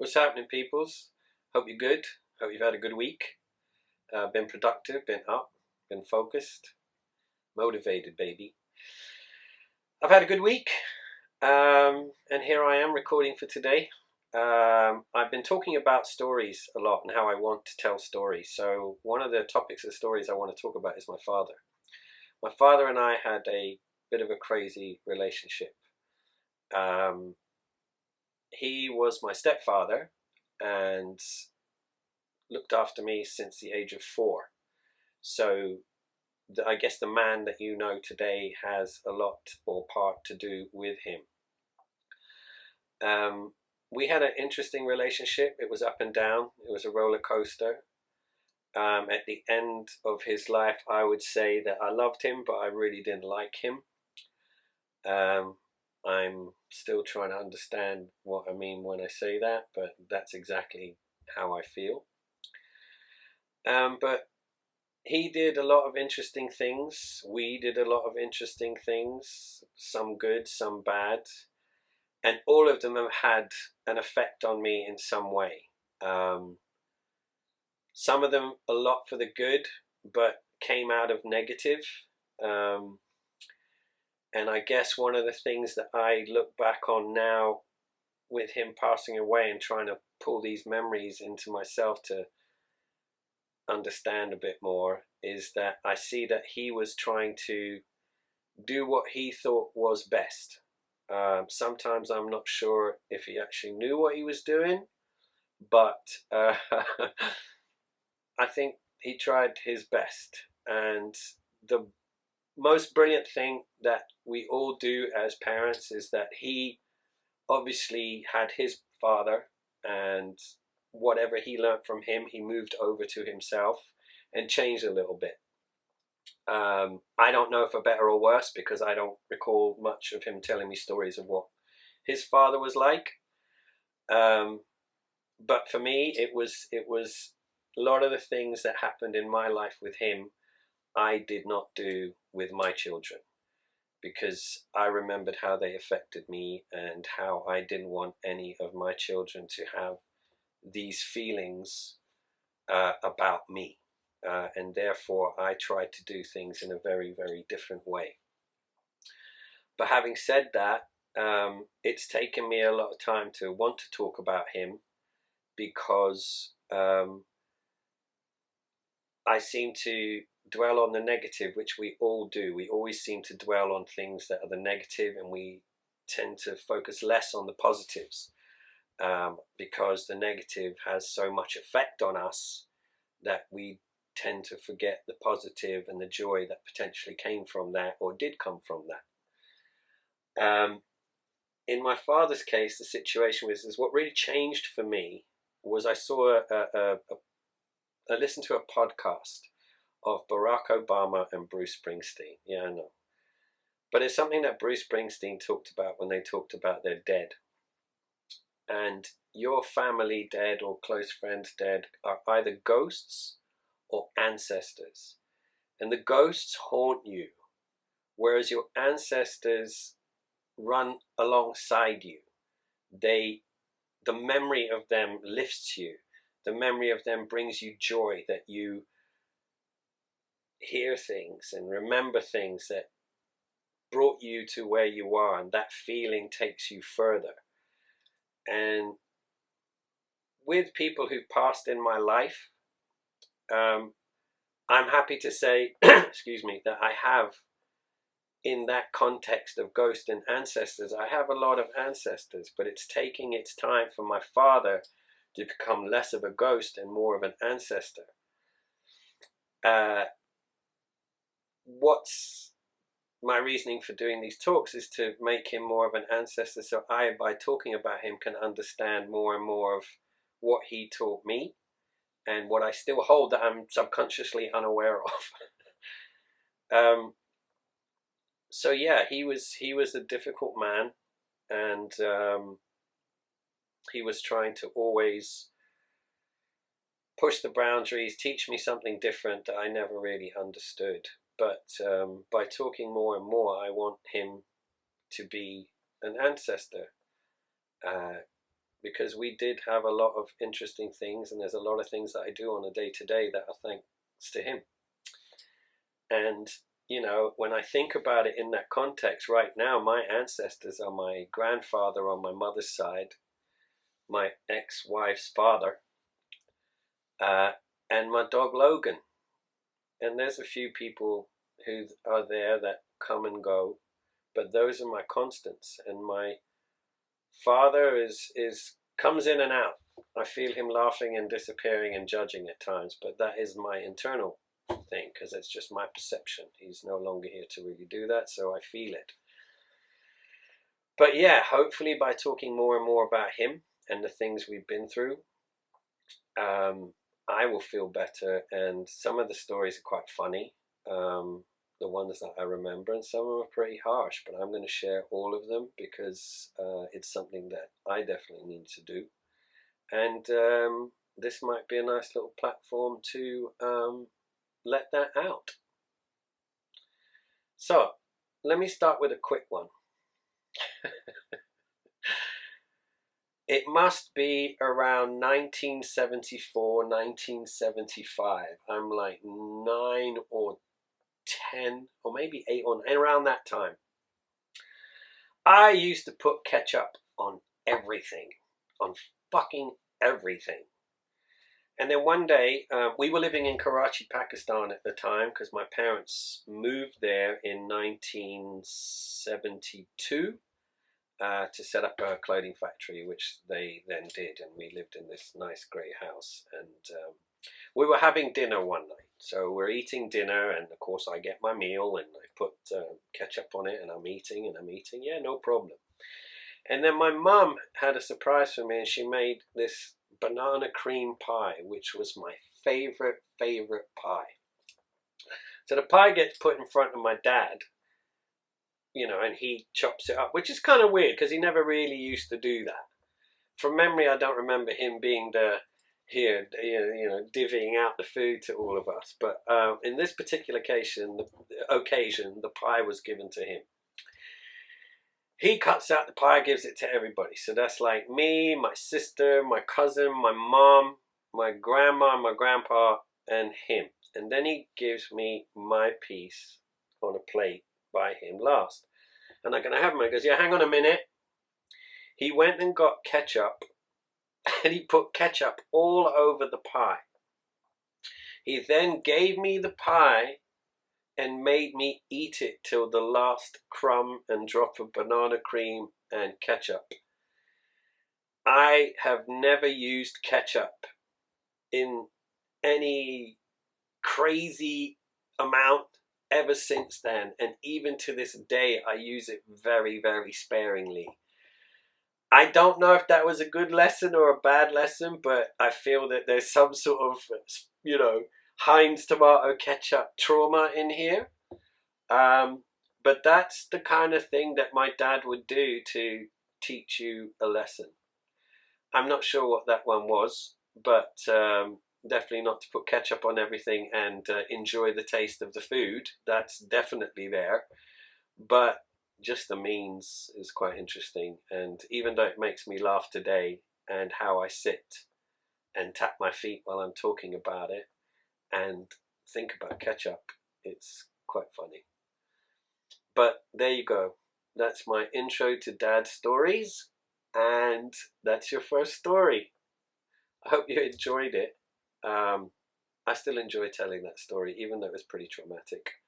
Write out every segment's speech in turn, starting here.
What's happening, peoples? Hope you're good. Hope you've had a good week. Been productive, been up, been focused, motivated, baby. I've had a good week, and here I am recording for today. I've been talking about stories a lot and how I want to tell stories. So one of the topics of stories I want to talk about is my father. My father and I had a bit of a crazy relationship. He was my stepfather and looked after me since the age of 4. So I guess the man that you know today has a lot or part to do with him. We had an interesting relationship. It was up and down. It was a roller coaster. At the end of his life, I would say that I loved him, but I really didn't like him. I'm still trying to understand what I mean when I say that, but that's exactly how I feel. But he did a lot of interesting things. We did a lot of interesting things, some good, some bad, and all of them have had an effect on me in some way. Some of them a lot for the good, but came out of negative. And I guess one of the things that I look back on now with him passing away and trying to pull these memories into myself to understand a bit more is that I see that he was trying to do what he thought was best. Sometimes I'm not sure if he actually knew what he was doing, but I think he tried his best. And the most brilliant thing that we all do as parents is that he obviously had his father, and whatever he learned from him, he moved over to himself and changed a little bit. I don't know for better or worse because I don't recall much of him telling me stories of what his father was like. But for me, it was a lot of the things that happened in my life with him, I did not do with my children, because I remembered how they affected me and how I didn't want any of my children to have these feelings about me. And therefore, I tried to do things in a very, very different way. But having said that, it's taken me a lot of time to want to talk about him because I seem to dwell on the negative, which we all do. We always seem to dwell on things that are the negative, and we tend to focus less on the positives because the negative has so much effect on us that we tend to forget the positive and the joy that potentially came from that or did come from that. In my father's case, the situation is what really changed for me was I saw I listened to a podcast of Barack Obama and Bruce Springsteen. Yeah, I know. But it's something that Bruce Springsteen talked about when they talked about their dead. And your family dead or close friends dead are either ghosts or ancestors. And the ghosts haunt you, whereas your ancestors run alongside you. The memory of them lifts you. The memory of them brings you joy, that you hear things and remember things that brought you to where you are, and that feeling takes you further. And with people who've passed in my life, I'm happy to say, excuse me, that I have, in that context of ghost and ancestors, I have a lot of ancestors, but it's taking its time for my father to become less of a ghost and more of an ancestor. What's my reasoning for doing these talks is to make him more of an ancestor, so I, by talking about him, can understand more and more of what he taught me and what I still hold that I'm subconsciously unaware of. So yeah, he was a difficult man, and he was trying to always push the boundaries, teach me something different that I never really understood. But by talking more and more, I want him to be an ancestor, because we did have a lot of interesting things, and there's a lot of things that I do on a day-to-day that are thanks to him. And you know, when I think about it in that context, right now my ancestors are my grandfather on my mother's side, my ex-wife's father, uh, and my dog Logan. And there's a few people who are there that come and go, but those are my constants. And my father is comes in and out. I feel him laughing and disappearing and judging at times, but that is my internal thing, because it's just my perception. He's no longer here to really do that, so I feel it. But yeah, hopefully by talking more and more about him and the things we've been through, I will feel better. And some of the stories are quite funny, the ones that I remember, and some of them are pretty harsh, but I'm going to share all of them because it's something that I definitely need to do. And this might be a nice little platform to let that out. So let me start with a quick one. It must be around 1974, 1975. I'm like 9 or 10 or maybe 8 or 9, around that time. I used to put ketchup on everything, on fucking everything. And then one day, we were living in Karachi, Pakistan at the time, because my parents moved there in 1972 to set up a clothing factory, which they then did. And we lived in this nice grey house. And we were having dinner one night. So we're eating dinner, and of course I get my meal, and I put ketchup on it, and I'm eating, yeah, no problem. And then my mum had a surprise for me, and she made this banana cream pie, which was my favorite pie. So the pie gets put in front of my dad, you know, and he chops it up, which is kind of weird because he never really used to do that. From memory, I don't remember him being here, you know, divvying out the food to all of us. But in this particular occasion, the pie was given to him. He cuts out the pie, gives it to everybody. So that's like me, my sister, my cousin, my mom, my grandma, my grandpa, and him. And then he gives me my piece on a plate by him last. And I'm going to have him. He goes, yeah, hang on a minute. He went and got ketchup, and he put ketchup all over the pie. He then gave me the pie and made me eat it till the last crumb and drop of banana cream and ketchup. I have never used ketchup in any crazy amount ever since then, and even to this day I use it very sparingly. I don't know if that was a good lesson or a bad lesson, but I feel that there's some sort of, you know, Heinz tomato ketchup trauma in here. But that's the kind of thing that my dad would do to teach you a lesson. I'm not sure what that one was, but definitely not to put ketchup on everything and enjoy the taste of the food. That's definitely there. But just the means is quite interesting. And even though it makes me laugh today, and how I sit and tap my feet while I'm talking about it and think about ketchup, it's quite funny. But there you go. That's my intro to dad stories, and that's your first story. I hope you enjoyed it. I still enjoy telling that story, even though it was pretty traumatic.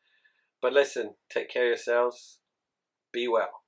But listen, take care of yourselves. Be well.